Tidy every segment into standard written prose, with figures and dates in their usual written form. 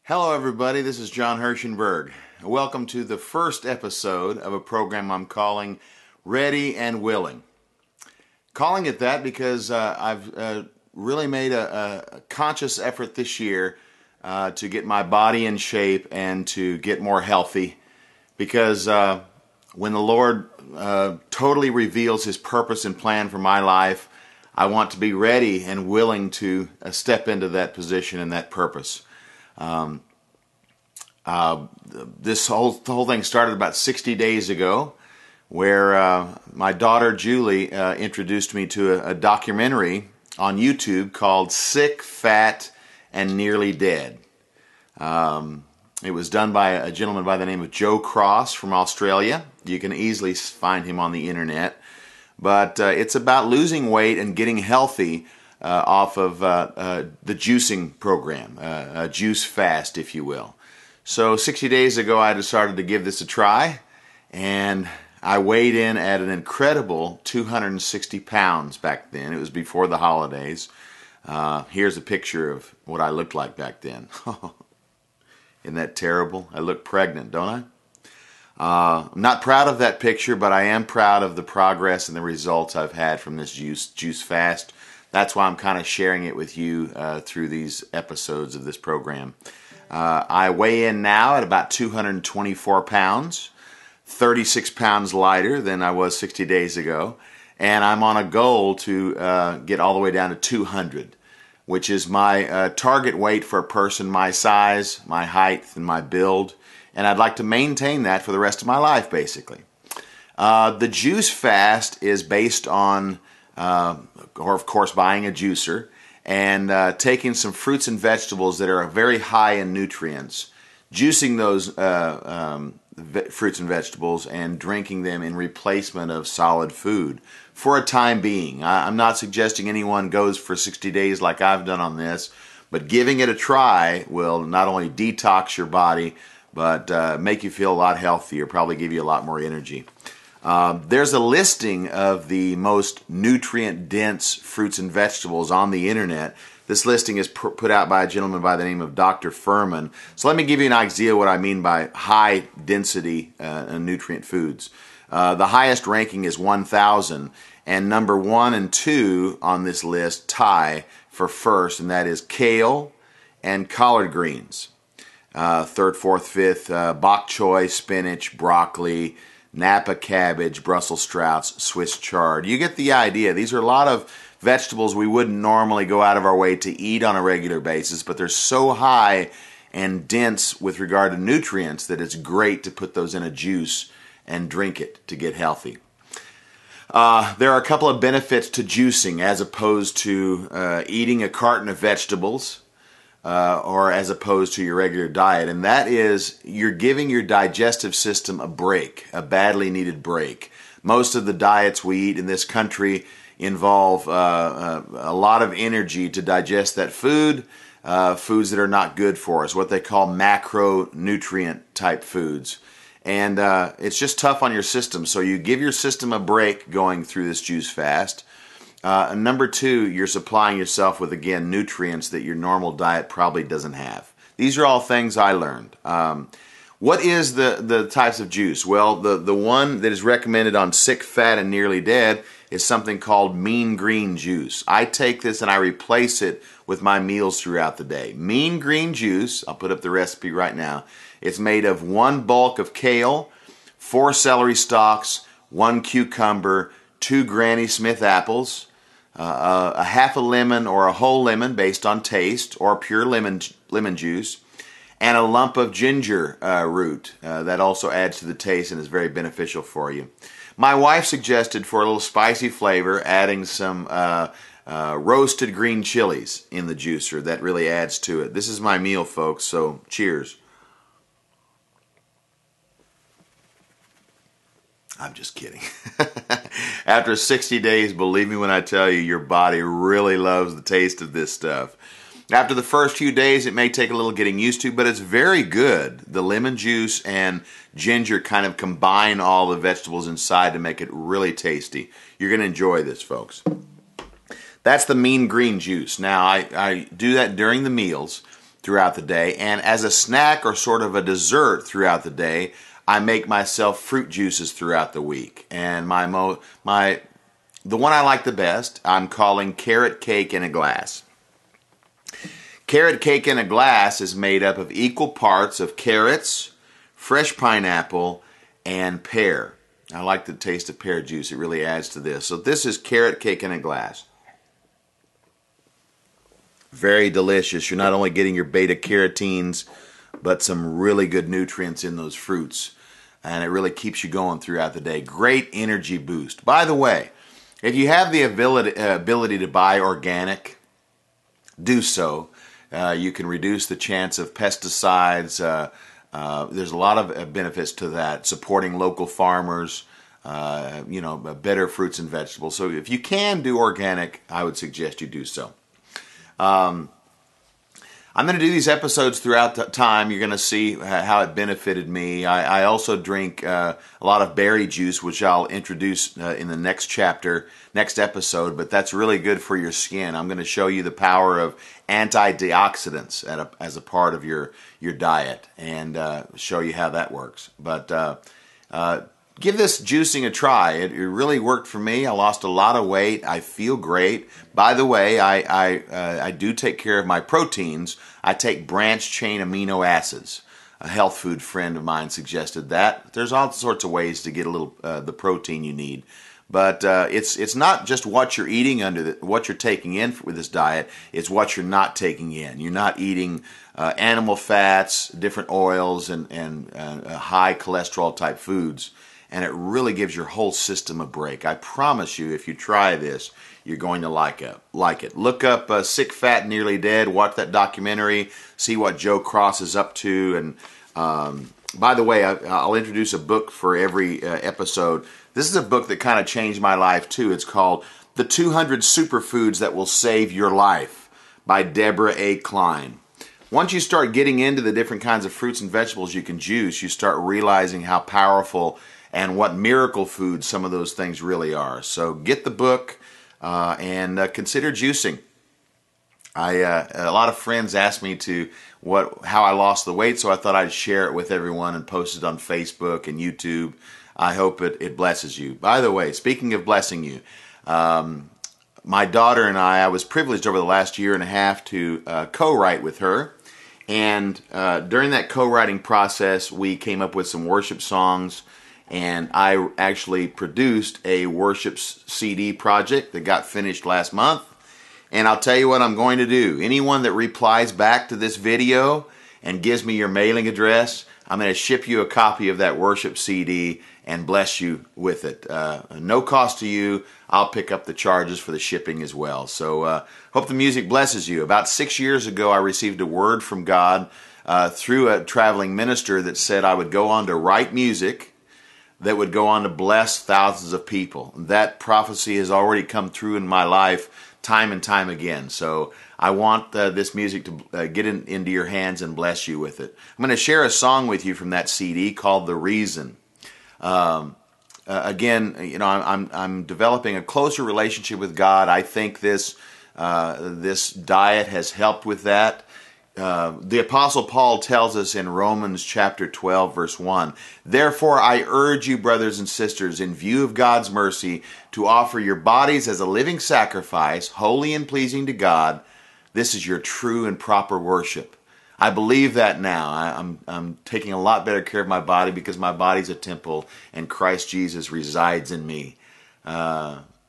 Hello, everybody. This is John Hershenberg. Welcome to the first episode of a program I'm calling Ready and Willing. Calling it that because I've really made a conscious effort this year to get my body in shape and to get more healthy. Because when the Lord totally reveals His purpose and plan for my life, I want to be ready and willing to step into that position and that purpose. This whole thing started about 60 days ago, where my daughter Julie introduced me to a documentary on YouTube called Sick, Fat, and Nearly Dead. It was done by a gentleman by the name of Joe Cross from Australia. You can easily find him on the internet. But it's about losing weight and getting healthy off of the juicing program, a juice fast, if you will. So 60 days ago, I decided to give this a try, and I weighed in at an incredible 260 pounds back then. It was before the holidays. Here's a picture of what I looked like back then. Isn't that terrible? I look pregnant, don't I? I'm not proud of that picture, but I am proud of the progress and the results I've had from this juice fast. That's why I'm kind of sharing it with you through these episodes of this program. I weigh in now at about 224 pounds, 36 pounds lighter than I was 60 days ago, and I'm on a goal to get all the way down to 200, which is my target weight for a person my size, my height, and my build. And I'd like to maintain that for the rest of my life, basically. The juice fast is based on, or of course, buying a juicer and taking some fruits and vegetables that are very high in nutrients, juicing those fruits and vegetables and drinking them in replacement of solid food for a time being. I'm not suggesting anyone goes for 60 days like I've done on this, but giving it a try will not only detox your body, but make you feel a lot healthier, probably give you a lot more energy. There's a listing of the most nutrient-dense fruits and vegetables on the internet. This listing is put out by a gentleman by the name of Dr. Furman. So let me give you an idea what I mean by high-density nutrient foods. The highest ranking is 1,000, and number 1 and 2 on this list tie for first, and that is kale and collard greens. Third, fourth, fifth, bok choy, spinach, broccoli, Napa cabbage, Brussels sprouts, Swiss chard. You get the idea. These are a lot of vegetables we wouldn't normally go out of our way to eat on a regular basis, but they're so high and dense with regard to nutrients that it's great to put those in a juice and drink it to get healthy. There are a couple of benefits to juicing as opposed to eating a carton of vegetables. Or as opposed to your regular diet, and that is you're giving your digestive system a break, a badly needed break. Most of the diets we eat in this country involve a lot of energy to digest that food, foods that are not good for us, what they call macronutrient type foods. And it's just tough on your system, so you give your system a break going through this juice fast. Number 2, you're supplying yourself with, again, nutrients that your normal diet probably doesn't have. These are all things I learned. What is the types of juice? Well, the one that is recommended on Sick, Fat, and Nearly Dead is something called Mean Green juice. I take this and I replace it with my meals throughout the day. Mean Green juice, I'll put up the recipe right now. It's made of 1 bulk of kale, 4 celery stalks, 1 cucumber, 2 Granny Smith apples, a half a lemon or a whole lemon based on taste, or pure lemon juice, and a lump of ginger root. That also adds to the taste and is very beneficial for you. My wife suggested for a little spicy flavor adding some roasted green chilies in the juicer. That really adds to it. This is my meal, folks, so cheers. I'm just kidding. After 60 days, believe me when I tell you, your body really loves the taste of this stuff. After the first few days, it may take a little getting used to, but it's very good. The lemon juice and ginger kind of combine all the vegetables inside to make it really tasty. You're going to enjoy this, folks. That's the Mean Green juice. Now, I do that during the meals. throughout the day. And as a snack or sort of a dessert throughout the day, I make myself fruit juices throughout the week. And the one I like the best, I'm calling carrot cake in a glass. Carrot cake in a glass is made up of equal parts of carrots, fresh pineapple, and pear. I like the taste of pear juice. It really adds to this. So this is carrot cake in a glass. Very delicious. You're not only getting your beta carotenes, but some really good nutrients in those fruits. And it really keeps you going throughout the day. Great energy boost. By the way, if you have the ability to buy organic, do so. You can reduce the chance of pesticides. There's a lot of benefits to that. Supporting local farmers, better fruits and vegetables. So if you can do organic, I would suggest you do so. I'm going to do these episodes throughout the time. You're going to see how it benefited me. I also drink a lot of berry juice, which I'll introduce in the next episode, but that's really good for your skin. I'm going to show you the power of antioxidants as a part of your diet and show you how that works. But give this juicing a try. It really worked for me. I lost a lot of weight. I feel great. By the way, I do take care of my proteins. I take branched chain amino acids. A health food friend of mine suggested that. There's all sorts of ways to get a little the protein you need. But it's not just what you're eating what you're taking in with this diet. It's what you're not taking in. You're not eating animal fats, different oils, and high cholesterol type foods. And it really gives your whole system a break. I promise you, if you try this, you're going to like it. Look up Sick, Fat, Nearly Dead. Watch that documentary. See what Joe Cross is up to. And by the way, I'll introduce a book for every episode. This is a book that kind of changed my life, too. It's called The 200 Superfoods That Will Save Your Life by Deborah A. Klein. Once you start getting into the different kinds of fruits and vegetables you can juice, you start realizing how powerful and what miracle foods some of those things really are. So get the book and consider juicing. A lot of friends asked me how I lost the weight, so I thought I'd share it with everyone and post it on Facebook and YouTube. I hope it blesses you. By the way, speaking of blessing you, my daughter and I was privileged over the last year and a half to co-write with her. And during that co-writing process, we came up with some worship songs. And I actually produced a worship CD project that got finished last month. And I'll tell you what I'm going to do. Anyone that replies back to this video and gives me your mailing address, I'm going to ship you a copy of that worship CD and bless you with it. No cost to you. I'll pick up the charges for the shipping as well. So hope the music blesses you. About 6 years ago, I received a word from God through a traveling minister that said I would go on to write music that would go on to bless thousands of people. That prophecy has already come through in my life time and time again. So I want this music to get into your hands and bless you with it. I'm going to share a song with you from that CD called The Reason. Again, I'm developing a closer relationship with God. I think this diet has helped with that. The Apostle Paul tells us in Romans chapter 12, verse 1, "Therefore I urge you, brothers and sisters, in view of God's mercy, to offer your bodies as a living sacrifice, holy and pleasing to God. This is your true and proper worship." I believe that now. I'm taking a lot better care of my body because my body's a temple and Christ Jesus resides in me.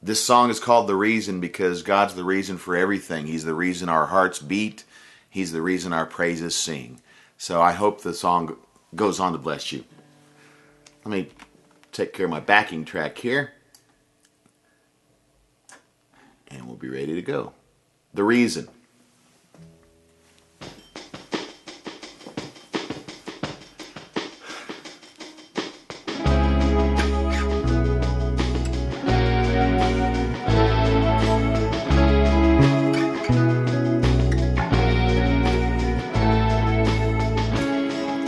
This song is called The Reason because God's the reason for everything. He's the reason our hearts beat. He's the reason our praises sing. So I hope the song goes on to bless you. Let me take care of my backing track here. And we'll be ready to go. The Reason.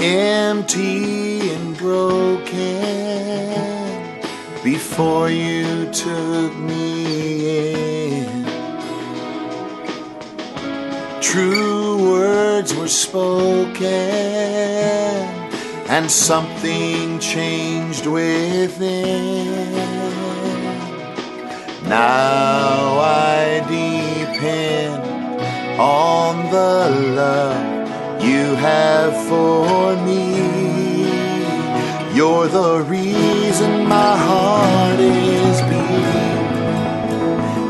Empty and broken before you took me in. True words words were spoken, and something changed within. Now I depend on the love you have for me. You're the reason my heart is beating.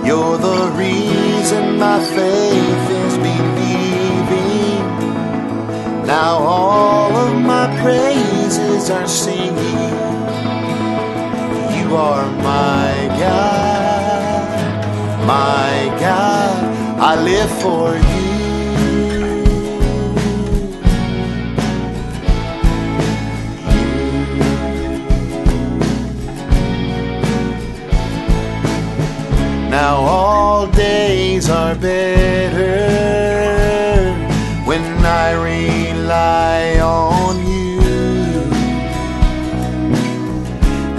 You're the reason my faith is believing. Now all of my praises are singing. You are my God, my God. I live for you. Now all days are better when I rely on you,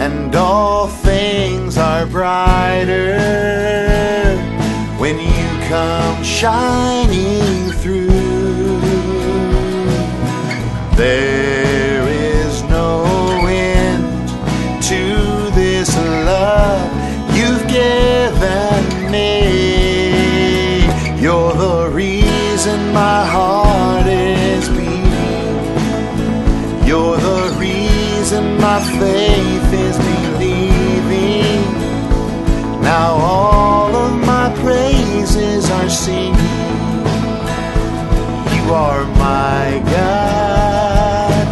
and all things are brighter when you come shining through. There is no end to this love you've given me. You're the reason my heart is beating. You're the reason my faith is believing. Now all of my praises are singing. You are my God,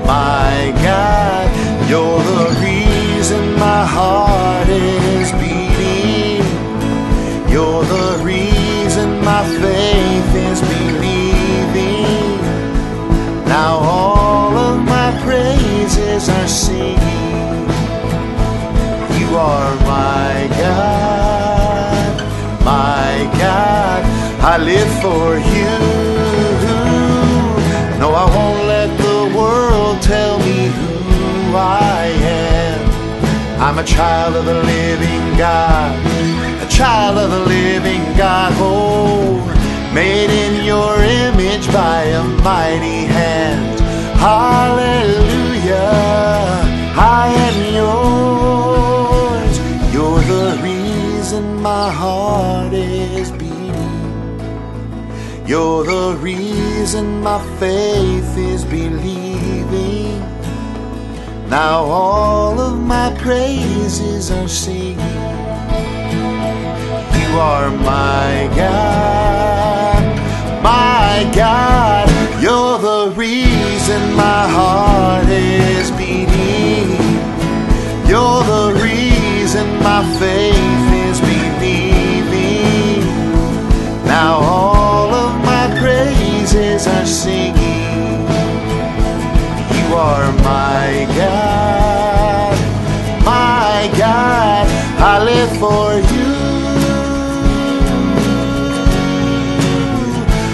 my God. You're the reason my heart is beating. You're the reason my faith is believing. Now all of my praises are singing. You are my God, my God. I live for you. No, I won't let the world tell me who I am. I'm a child of the living God, a child of the living God. Oh, made in your image by a mighty hand. Hallelujah, I am yours. You're the reason my heart is beating. You're the reason my faith is believing. Now all of my praises are singing. You are my God, my God. You're the reason my heart is beating. You're the reason my faith is believing. Now all of my praises are singing. You are my God, my God. I live for you.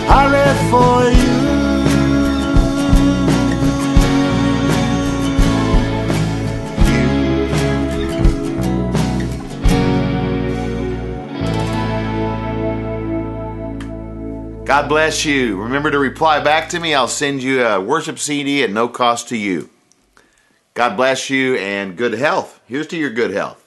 I live for you. God bless you. Remember to reply back to me. I'll send you a worship CD at no cost to you. God bless you and good health. Here's to your good health.